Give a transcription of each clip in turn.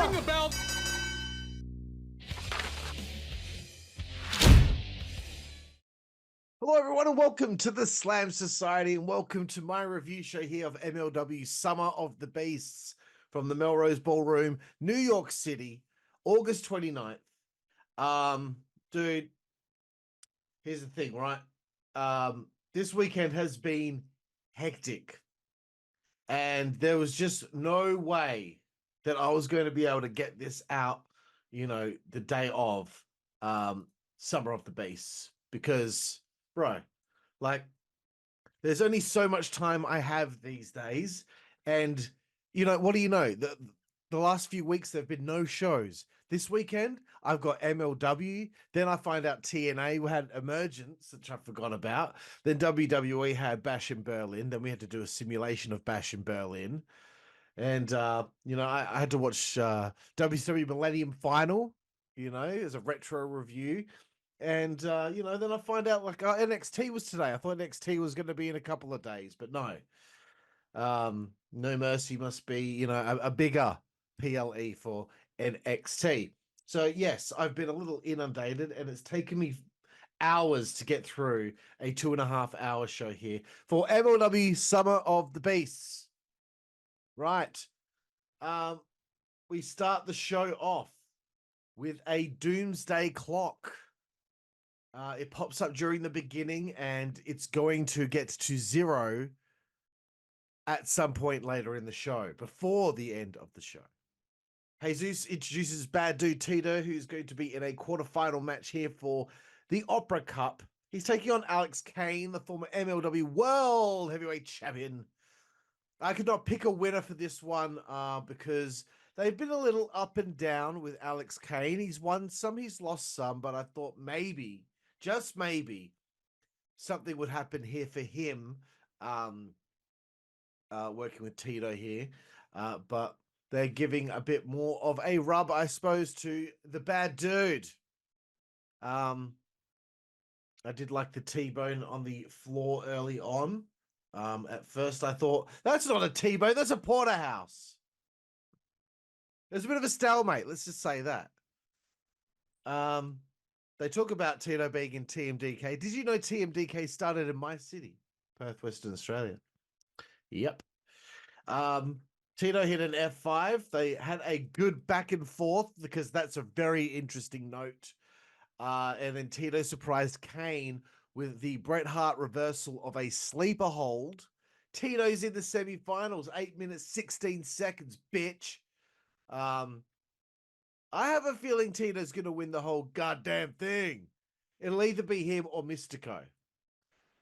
Ring the bell. Hello, everyone, and welcome to the Slam Society, and welcome to my review show here of MLW Summer of the Beasts from the Melrose Ballroom, New York City, August 29th. Dude, here's the thing, right? This weekend has been hectic, and there was just no way that I was going to be able to get this out, the day of Summer of the Beasts, because bro, like, there's only so much time I have these days. And, what do you know? The last few weeks, there have been no shows. This weekend, I've got MLW. Then I find out TNA had Emergence, which I forgot about. Then WWE had Bash in Berlin. Then we had to do a simulation of Bash in Berlin. And, I had to watch WZWA Millennium Final, as a retro review. And, then I find out NXT was today. I thought NXT was going to be in a couple of days, but no. No Mercy must be, a bigger PLE for NXT. So, yes, I've been a little inundated, and it's taken me hours to get through a 2.5-hour show here for MLW Summer of the Beasts. Right. We start the show off with a doomsday clock. It pops up during the beginning, and it's going to get to 0 at some point later in the show, before the end of the show. Jesus introduces Bad Dude Tito, who's going to be in a quarterfinal match here for the Opera Cup. He's taking on Alex Kane, the former MLW World Heavyweight Champion. I could not pick a winner for this one because they've been a little up and down with Alex Kane. He's won some, he's lost some, but I thought maybe, just maybe, something would happen here for him, working with Tito here. But they're giving a bit more of a rub, I suppose, to the Bad Dude. I did like the T-bone on the floor early on. At first I thought, that's not a T-bone, that's a porterhouse. There's a bit of a stalemate, let's just say that. They talk about Tito being in TMDK. Did you know TMDK started in my city, Perth, Western Australia? Yep. Tito hit an F5. They had a good back and forth because that's a very interesting note. And then Tito surprised Kane with the Bret Hart reversal of a sleeper hold. Tito's in the semifinals, 8 minutes, 16 seconds, bitch. I have a feeling Tito's going to win the whole goddamn thing. It'll either be him or Mystico.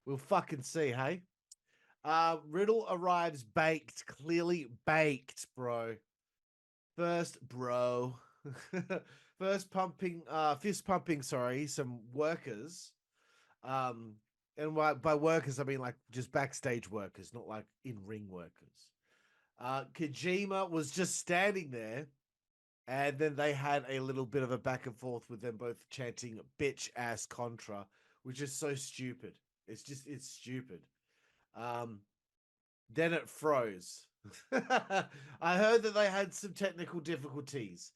We'll fucking see, hey? Riddle arrives baked, clearly baked, bro. Fist pumping, some workers. And by workers, I mean like just backstage workers, not like in-ring workers. Kojima was just standing there. And then they had a little bit of a back and forth with them both chanting bitch ass CONTRA, which is so stupid. It's stupid. Then it froze. I heard that they had some technical difficulties.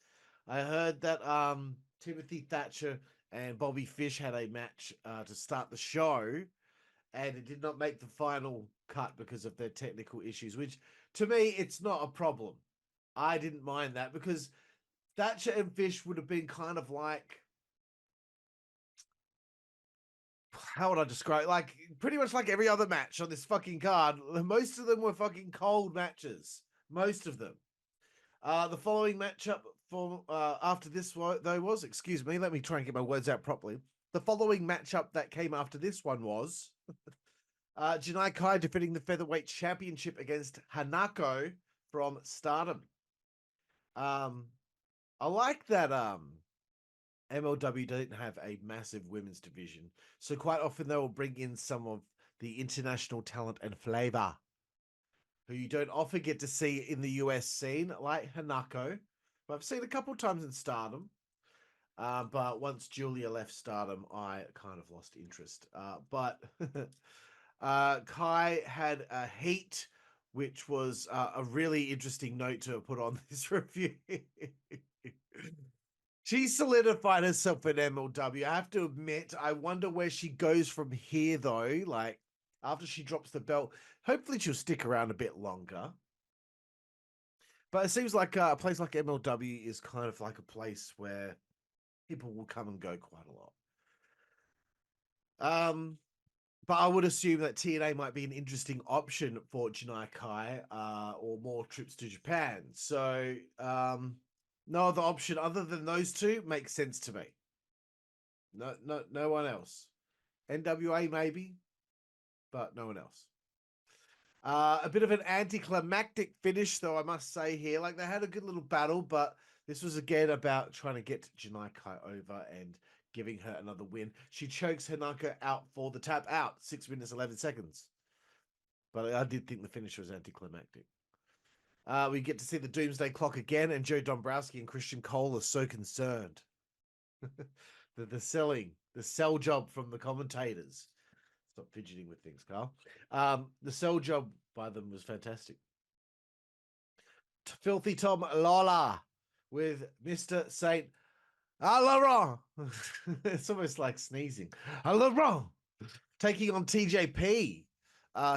I heard that Timothy Thatcher and Bobby Fish had a match to start the show, and it did not make the final cut because of their technical issues, which to me, it's not a problem. I didn't mind that because Thatcher and Fish would have been kind of like, how would I describe it? Like pretty much like every other match on this fucking card. Most of them were fucking cold matches. Most of them. The following matchup for after this though was, excuse me, let me try and get my words out properly. The following matchup that came after this one was Janai Kai defending the featherweight championship against Hanako from Stardom. I like that MLW don't have a massive women's division, so quite often they will bring in some of the international talent and flavor who you don't often get to see in the US scene, like Hanako, who I've seen a couple times in Stardom. But once Julia left Stardom, I kind of lost interest. But Kai had a heat which was a really interesting note to put on this review. She solidified herself in MLW. I have to admit, I wonder where she goes from here, though. Like, after she drops the belt, hopefully she'll stick around a bit longer. But it seems like a place like MLW is kind of like a place where people will come and go quite a lot. But I would assume that TNA might be an interesting option for Janai Kai, or more trips to Japan. So no other option other than those two makes sense to me. No one else. NWA maybe, but no one else. A bit of an anticlimactic finish, though, I must say here. Like, they had a good little battle, but this was again about trying to get Janai Kai over and giving her another win. She chokes Hanako out for the tap out, 6 minutes, 11 seconds. But I did think the finish was anticlimactic. We get to see the Doomsday Clock again, and Joe Dombrowski and Christian Cole are so concerned. the sell job from the commentators. Stop fidgeting with things, Carl. The sell job by them was fantastic. Filthy Tom Lawler with Mr. Saint Laurent. It's almost like sneezing. Laurent taking on TJP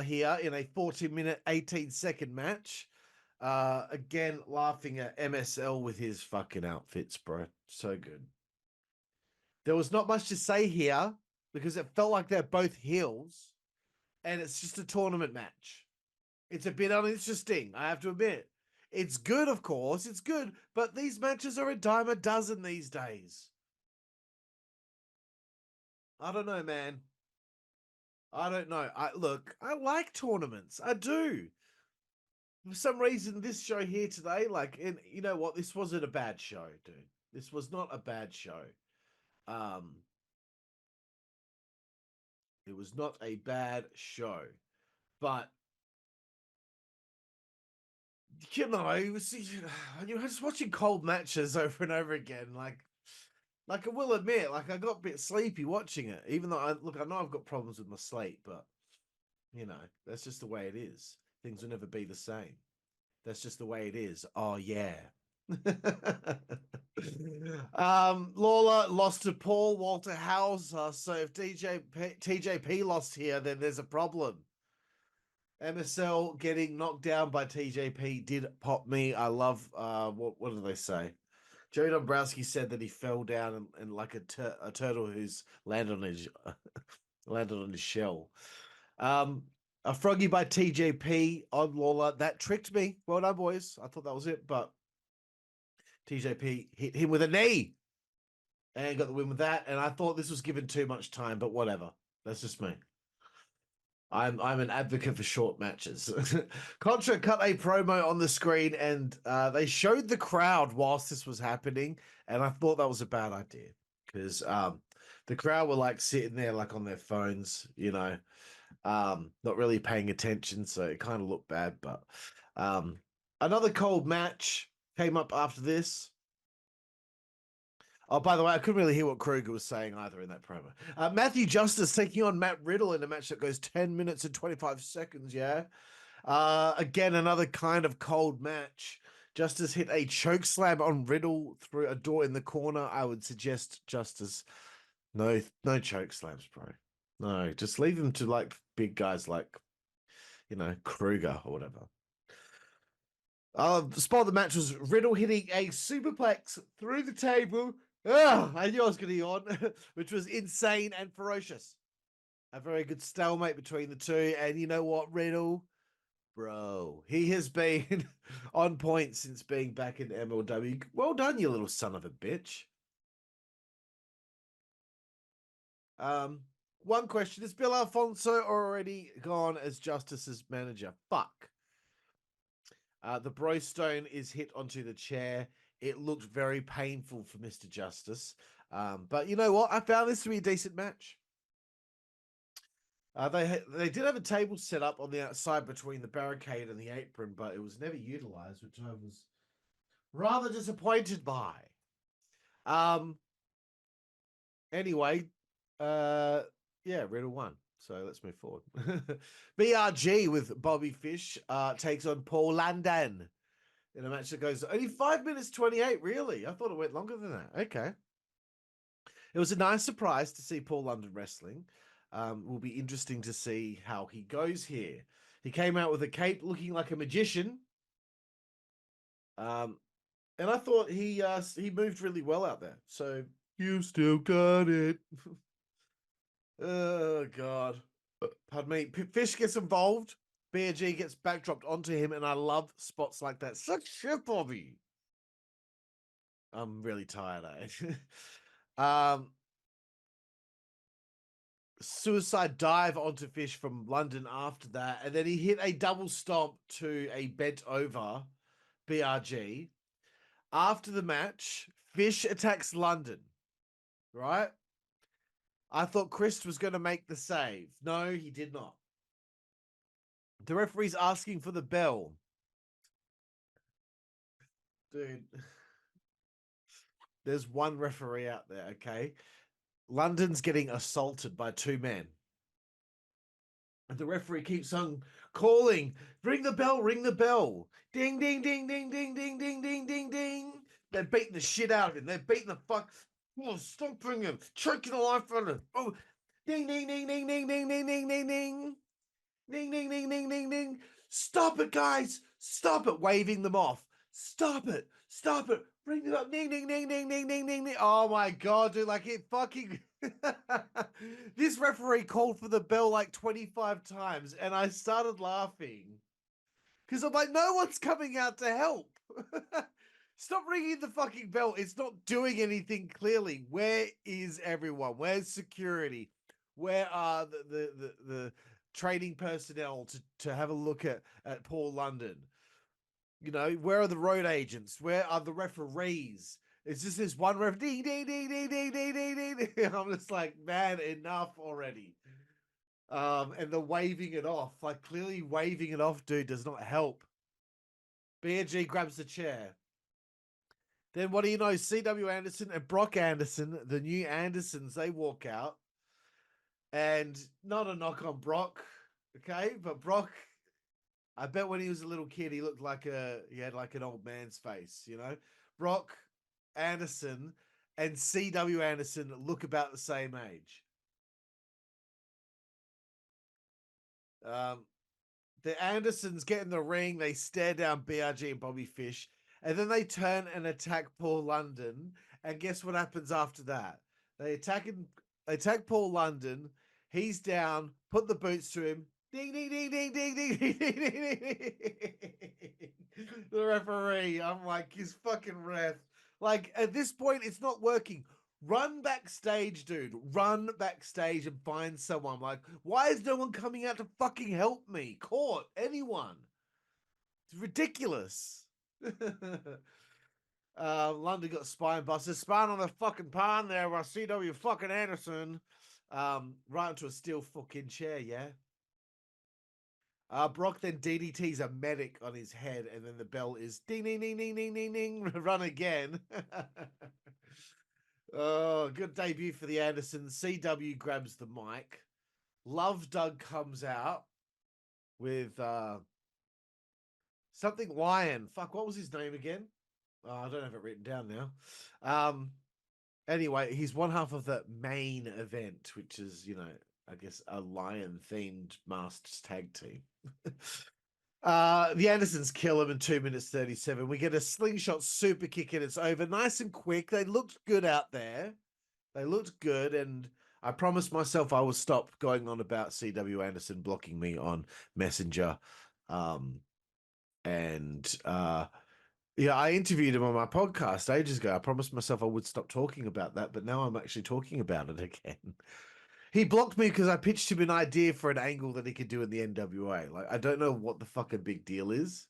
here in a 40-minute, 18-second match. Again, laughing at MSL with his fucking outfits, bro. So good. There was not much to say here because it felt like they're both heels and it's just a tournament match. It's a bit uninteresting, I have to admit. It's good, of course, it's good, but these matches are a dime a dozen these days. I don't know, man. I don't know. Look, I like tournaments. I do. For some reason, this show here today, like, and you know what? This wasn't a bad show, dude. This was not a bad show. It was not a bad show, but you know, you're just watching cold matches over and over again. Like I will admit, like I got a bit sleepy watching it. Even though I know I've got problems with my sleep, but you know, that's just the way it is. Things will never be the same. That's just the way it is. Oh yeah. Lawler lost to Paul Walter Hauser. So if TJP lost here, then there's a problem. MSL getting knocked down by TJP did pop me. I love what do they say? Joey Dombrowski said that he fell down and like a turtle who's landed on his shell. A froggy by TJP on Lawler. That tricked me. Well done, boys. I thought that was it, but TJP hit him with a knee and got the win with that. And I thought this was given too much time, but whatever. That's just me. I'm an advocate for short matches. CONTRA cut a promo on the screen and they showed the crowd whilst this was happening, and I thought that was a bad idea because the crowd were like sitting there like on their phones, you know, not really paying attention, so it kind of looked bad. But another cold match came up after this. Oh, by the way, I couldn't really hear what Kruger was saying either in that promo. Matthew Justice taking on Matt Riddle in a match that goes 10 minutes and 25 seconds, yeah? Again, another kind of cold match. Justice hit a choke slam on Riddle through a door in the corner. I would suggest Justice, no choke slams, bro. No, just leave them to like big guys like, you know, Kruger or whatever. The spot of the match was Riddle hitting a superplex through the table. I knew I was going to yawn, which was insane and ferocious. A very good stalemate between the two. And you know what, Riddle? Bro, he has been on point since being back in MLW. Well done, you little son of a bitch. One question. Is Bill Alfonso already gone as Justice's manager? Fuck. The Brostone is hit onto the chair. It looked very painful for Mr. Justice. But you know what? I found this to be a decent match. They did have a table set up on the outside between the barricade and the apron, but it was never utilized, which I was rather disappointed by. Anyway, yeah, Riddle won. So let's move forward. BRG with Bobby Fish takes on Paul Landan in a match that goes only 5 minutes 28. Really? I thought it went longer than that. Okay. It was a nice surprise to see Paul London wrestling. Will be interesting to see how he goes here. He came out with a cape looking like a magician. And I thought he moved really well out there. So you still got it. Oh God. Pardon me. Fish gets involved. BRG gets backdropped onto him, and I love spots like that. Such shit, Bobby. I'm really tired, Suicide dive onto Fish from London after that, and then he hit a double stomp to a bent over BRG. After the match, Fish attacks London, right? I thought Chris was going to make the save. No, he did not. The referee's asking for the bell. Dude, there's one referee out there, okay? London's getting assaulted by two men. And the referee keeps on calling, ring the bell, ring the bell. Ding, ding, ding, ding, ding, ding, ding, ding, ding, ding. They're beating the shit out of him. They're beating the fuck. Oh, stomping him, choking the life out of him. Oh, ding, ding, ding, ding, ding, ding, ding, ding, ding, ding. Ding, ding, ding, ding, ding, ding. Stop it, guys. Stop it. Waving them off. Stop it. Stop it. Bring it up. Ding, ding, ding, ding, ding, ding, ding, ding. Oh my God, dude. Like it fucking. This referee called for the bell like 25 times and I started laughing because I'm like, no one's coming out to help. Stop ringing the fucking bell. It's not doing anything clearly. Where is everyone? Where's security? Where are the training personnel to have a look at Paul London? You know, where are the road agents? Where are the referees? It's just this one ref. Ding, ding, ding, ding, ding, ding, ding, ding. I'm just like, man, enough already. And the waving it off, like clearly waving it off, dude, does not help. BRG grabs the chair. Then what do you know? CW Anderson and Brock Anderson, the new Andersons, they walk out. And not a knock on Brock, okay? But Brock, I bet when he was a little kid, he looked like he had like an old man's face, you know? Brock Anderson and CW Anderson look about the same age. The Andersons get in the ring, they stare down BRG and Bobby Fish, and then they turn and attack Paul London. And guess what happens after that? They attack Paul London. He's down, put the boots to him. Ding, ding, ding, ding, ding, ding, ding, ding, ding, ding. The referee, I'm like, his fucking ref. Like, at this point, it's not working. Run backstage, dude. Run backstage and find someone. Like, why is no one coming out to fucking help me? Court, anyone. It's ridiculous. London got spine busted. Spine on the fucking pan there by CW fucking Anderson. Right into a steel fucking chair, yeah. Brock then DDTs a medic on his head, and then the bell is ding, ding, ding, ding, ding, ding, ding. Run again. Oh, good debut for the Andersons. CW grabs the mic. Love Doug comes out with something Lion. Fuck, what was his name again? Oh, I don't have it written down now. Anyway, he's one half of the main event, which is, you know, I guess a lion themed masked tag team. The Andersons kill him in 2 minutes 37. We get a slingshot super kick and it's over. Nice and quick. They looked good out there. They looked good, and I promised myself I would stop going on about CW Anderson blocking me on Messenger. Yeah, I interviewed him on my podcast ages ago. I promised myself I would stop talking about that, but now I'm actually talking about it again. He blocked me because I pitched him an idea for an angle that he could do in the NWA. Like, I don't know what the fucking big deal is.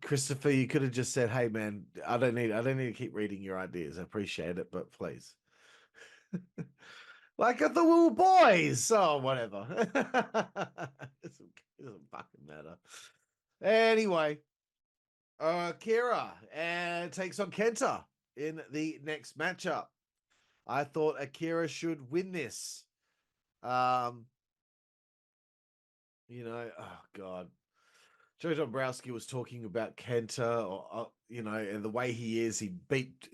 Christopher, you could have just said, "Hey, man, I don't need to keep reading your ideas. I appreciate it, but please." Like I thought we were boys. Oh, whatever. It doesn't fucking matter. Anyway, Akira and takes on Kenta in the next matchup. I thought Akira should win this. Um, you know, oh god, Joe Dombrowski was talking about Kenta, or you know, and the way he is. He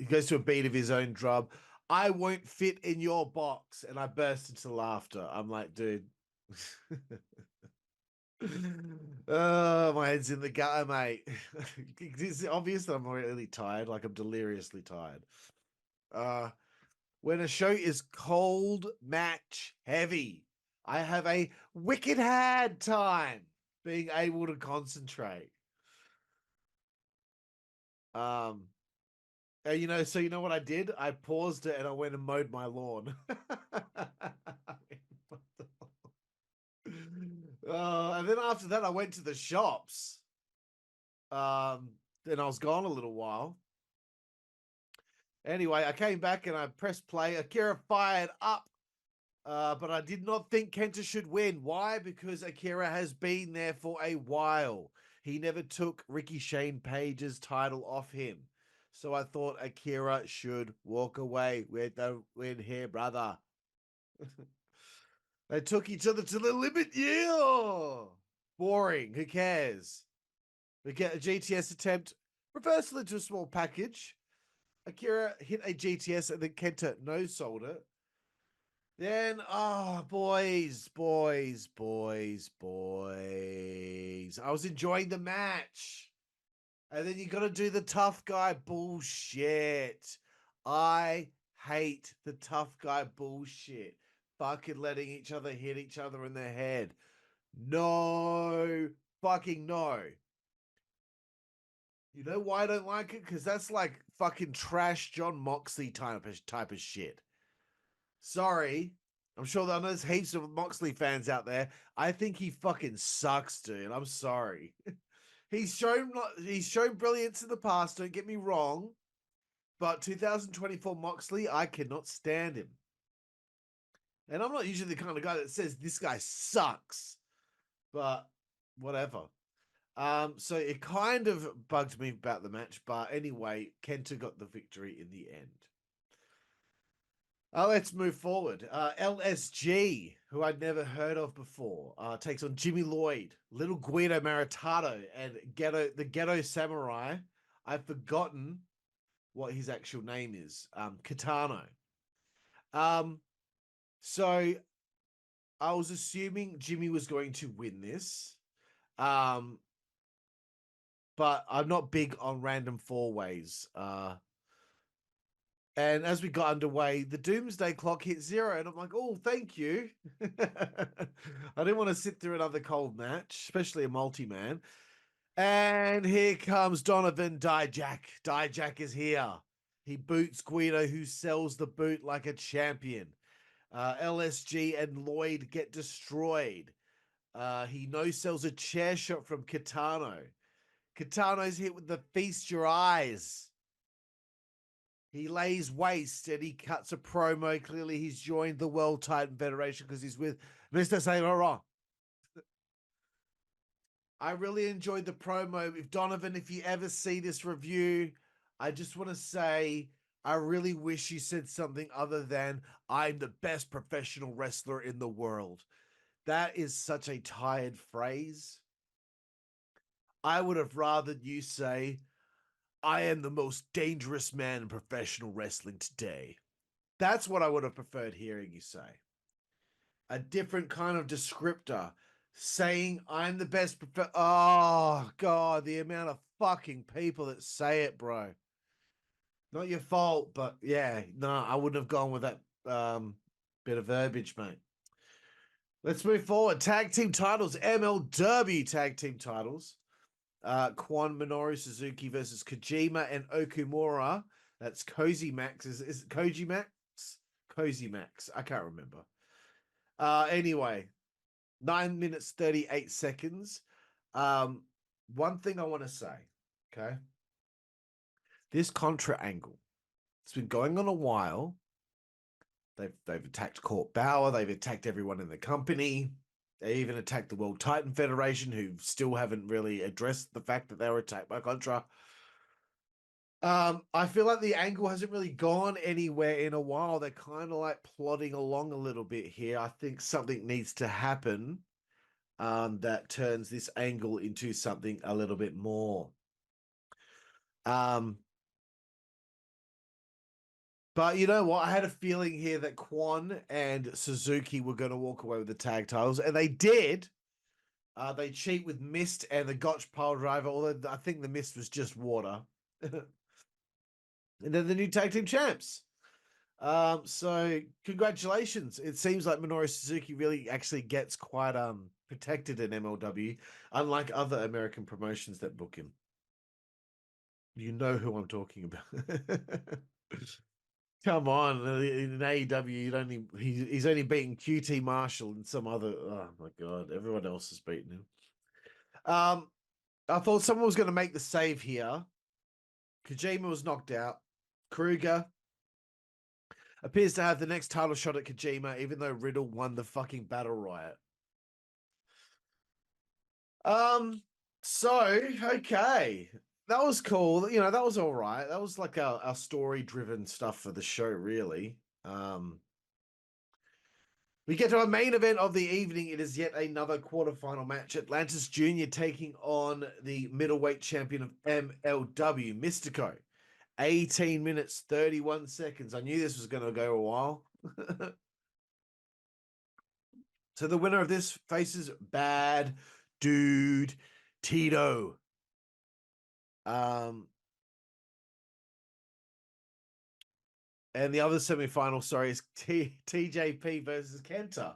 goes to a beat of his own drum. I won't fit in your box, and I burst into laughter. I'm like, dude. Oh, my head's in the gutter, mate. It's obvious that I'm really tired, like I'm deliriously tired. Uh, when a show is cold match heavy, I have a wicked hard time being able to concentrate. Um, you know, so you know what I did? I paused it and I went and mowed my lawn. And then after that, I went to the shops. Then I was gone a little while. Anyway, I came back and I pressed play. Akira fired up, but I did not think Kenta should win. Why? Because Akira has been there for a while. He never took Ricky Shane Page's title off him. So I thought Akira should walk away with the win here, brother. They took each other to the limit. Yeah. Boring. Who cares? We get a GTS attempt. Reversal into a small package. Akira hit a GTS and then Kenta no sold it. Then, oh, boys. I was enjoying the match. And then you got to do the tough guy bullshit. I hate the tough guy bullshit. Fucking letting each other hit each other in the head. No. Fucking no. You know why I don't like it? Because that's like fucking trash John Moxley type of shit. Sorry. I'm sure that there's heaps of Moxley fans out there. I think he fucking sucks, dude. I'm sorry. He's shown brilliance in the past, don't get me wrong. But 2024 Moxley, I cannot stand him. And I'm not usually the kind of guy that says this guy sucks. But whatever. So it kind of bugged me about the match, but anyway, Kenta got the victory in the end. Let's move forward. LSG, who I'd never heard of before, takes on Jimmy Lloyd, Little Guido Maritato, and the Ghetto Samurai. I've forgotten what his actual name is. Kitano. So I was assuming Jimmy was going to win this. But I'm not big on random four ways. And as we got underway, the doomsday clock hit 0, and I'm like, oh, thank you. I didn't want to sit through another cold match, especially a multi-man. And here comes Donovan Dijak. Dijak is here. He boots Guido, who sells the boot like a champion. LSG and Lloyd get destroyed. He no-sells a chair shot from Kitano. Kitano's hit with the feast your eyes. He lays waste and he cuts a promo. Clearly, he's joined the World Titan Federation because he's with Mr. Saint Laurent. I really enjoyed the promo. If Donovan, if you ever see this review, I just want to say I really wish you said something other than I'm the best professional wrestler in the world. That is such a tired phrase. I would have rather you say I am the most dangerous man in professional wrestling today. That's what I would have preferred hearing you say. A different kind of descriptor saying I'm the best. Oh, God, the amount of fucking people that say it, bro. Not your fault, but yeah, no, I wouldn't have gone with that bit of verbiage, mate. Let's move forward. Tag team titles, MLW tag team titles. Kwan Minoru Suzuki versus Kojima and Okumura. That's Cozy Max. Is it Koji Max? Cozy Max. I can't remember. Anyway, 9 minutes, 38 seconds. One thing I want to say, okay? This Contra angle, it's been going on a while. They've attacked Court Bauer. They've attacked everyone in the company. They even attacked the World Titan Federation, who still haven't really addressed the fact that they were attacked by Contra. I feel like the angle hasn't really gone anywhere in a while. They're kind of like plodding along a little bit here. I think something needs to happen that turns this angle into something a little bit more. But you know what? I had a feeling here that Kwon and Suzuki were going to walk away with the tag titles, and they did. They cheat with Mist and the Gotch pile driver, although I think the Mist was just water. And then the new tag team champs. So congratulations. It seems like Minoru Suzuki really actually gets quite protected in MLW, unlike other American promotions that book him. You know who I'm talking about. Come on, in AEW, he's only beaten QT Marshall and some other. Oh my god, everyone else has beaten him. I thought someone was going to make the save here. Kojima was knocked out. Kruger appears to have the next title shot at Kojima, even though Riddle won the fucking battle riot. So okay, that was cool. You know, that was all right. That was like our story-driven stuff for the show, really. We get to our main event of the evening. It is yet another quarterfinal match. Atlantis Jr. taking on the middleweight champion of MLW, Mystico. 18 minutes, 31 seconds. I knew this was going to go a while. So the winner of this faces Bad Dude Tito. And the other semifinal, sorry, is TJP versus Kenta.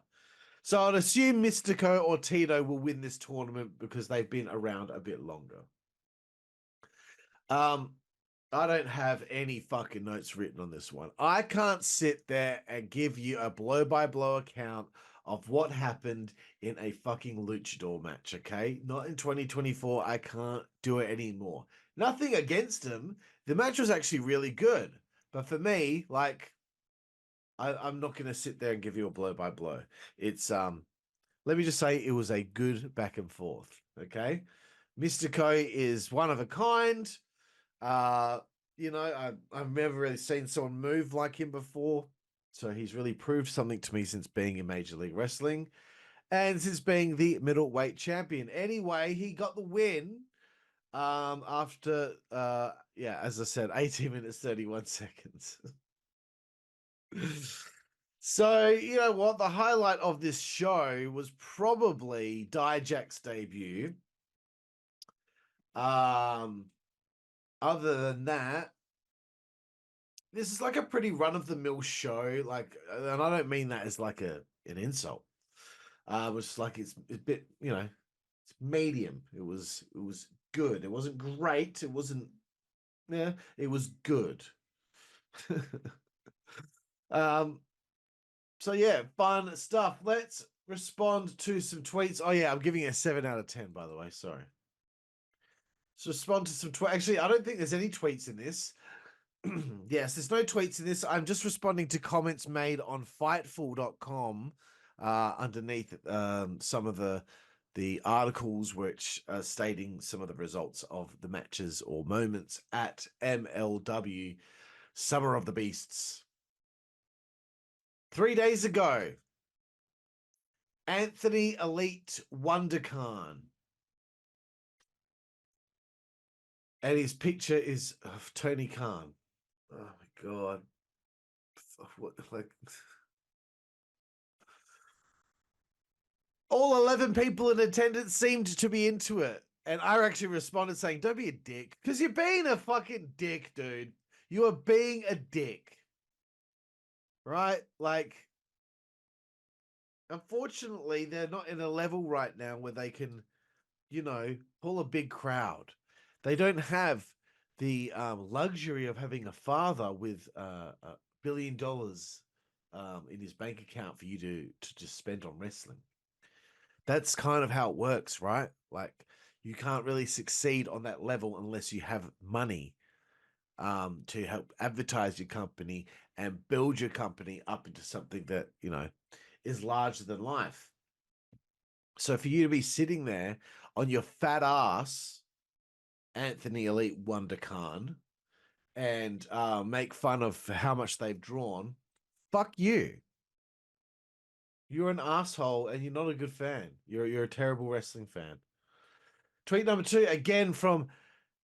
So I'd assume Mystico or Tito will win this tournament because they've been around a bit longer. I don't have any fucking notes written on this one. I can't sit there and give you a blow-by-blow account of what happened in a fucking luchador match, okay? Not in 2024. I can't do it anymore. Nothing against him. The match was actually really good. But for me, like, I'm not going to sit there and give you a blow-by-blow. It's, let me just say it was a good back and forth, okay? Mystico is one of a kind. You know, I've never really seen someone move like him before. So he's really proved something to me since being in Major League Wrestling and since being the middleweight champion. Anyway, he got the win after yeah, as I said, 18 minutes 31 seconds. So, you know what? The highlight of this show was probably Dijak's debut. Other than that, this is like a pretty run-of-the-mill show. Like, and I don't mean that as like an insult. It's like it's a bit, you know, it's medium. It was good. It wasn't great. It wasn't, yeah, it was good. So yeah, fun stuff. Let's respond to some tweets. Oh yeah, I'm giving it a 7 out of 10, by the way. Sorry. Let's respond to some tweets. Actually, I don't think there's any tweets in this. Yes, there's no tweets in this. I'm just responding to comments made on Fightful.com underneath some of the articles which are stating some of the results of the matches or moments at MLW Summer of the Beasts. 3 days ago, Anthony Elite Wondercan. And his picture is of Tony Khan. Oh my god. What, like, all 11 people in attendance seemed to be into it. And I actually responded saying, don't be a dick. Because you're being a fucking dick, dude. You are being a dick. Right? Like, unfortunately, they're not in a level right now where they can, you know, pull a big crowd. They don't have the luxury of having a father with $1 billion in his bank account for you to just spend on wrestling. That's kind of how it works, right? Like, you can't really succeed on that level unless you have money to help advertise your company and build your company up into something that, you know, is larger than life. So for you to be sitting there on your fat ass, Anthony Elite Wonder Khan, and make fun of how much they've drawn, fuck you. You're an asshole and you're not a good fan. You're a terrible wrestling fan. Tweet number 2, again from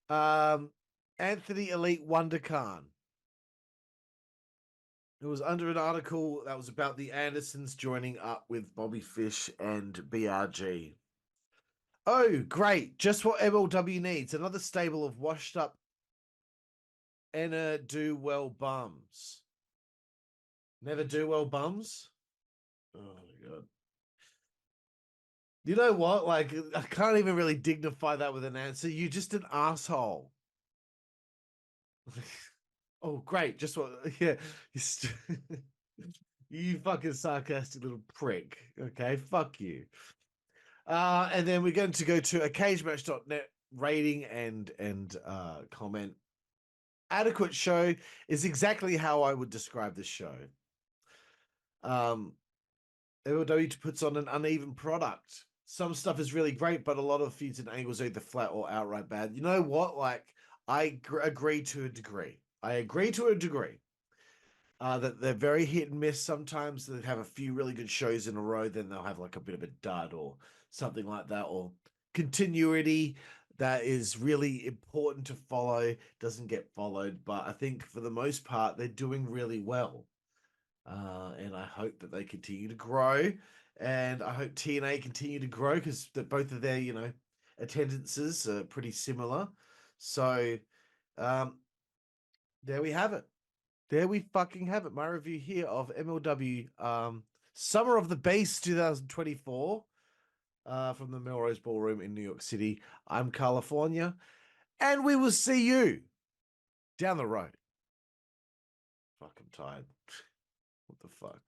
Anthony Elite Wonder Khan. It was under an article that was about the Andersons joining up with Bobby Fish and BRG. Oh, great. Just what MLW needs. Another stable of washed up do well bums. Never do well bums? Oh my god. You know what? Like, I can't even really dignify that with an answer. You're just an asshole. Oh, great. Just what, yeah. You fucking sarcastic little prick. Okay, fuck you. And then we're going to go to a cagematch.net rating and comment. Adequate show is exactly how I would describe this show. MLW puts on an uneven product. Some stuff is really great, but a lot of feuds and angles are either flat or outright bad. You know what? Like, I agree to a degree. I agree to a degree. That they're very hit and miss. Sometimes they have a few really good shows in a row, then they'll have like a bit of a dud or something like that, or continuity that is really important to follow doesn't get followed. But I think for the most part, they're doing really well. And I hope that they continue to grow, and I hope TNA continue to grow because both of their, attendances are pretty similar. So, there we have it. There we fucking have it. My review here of MLW Summer of the Beast 2024 from the Melrose Ballroom in New York City. I'm Karlifornia, and we will see you down the road. Fucking tired. What the fuck?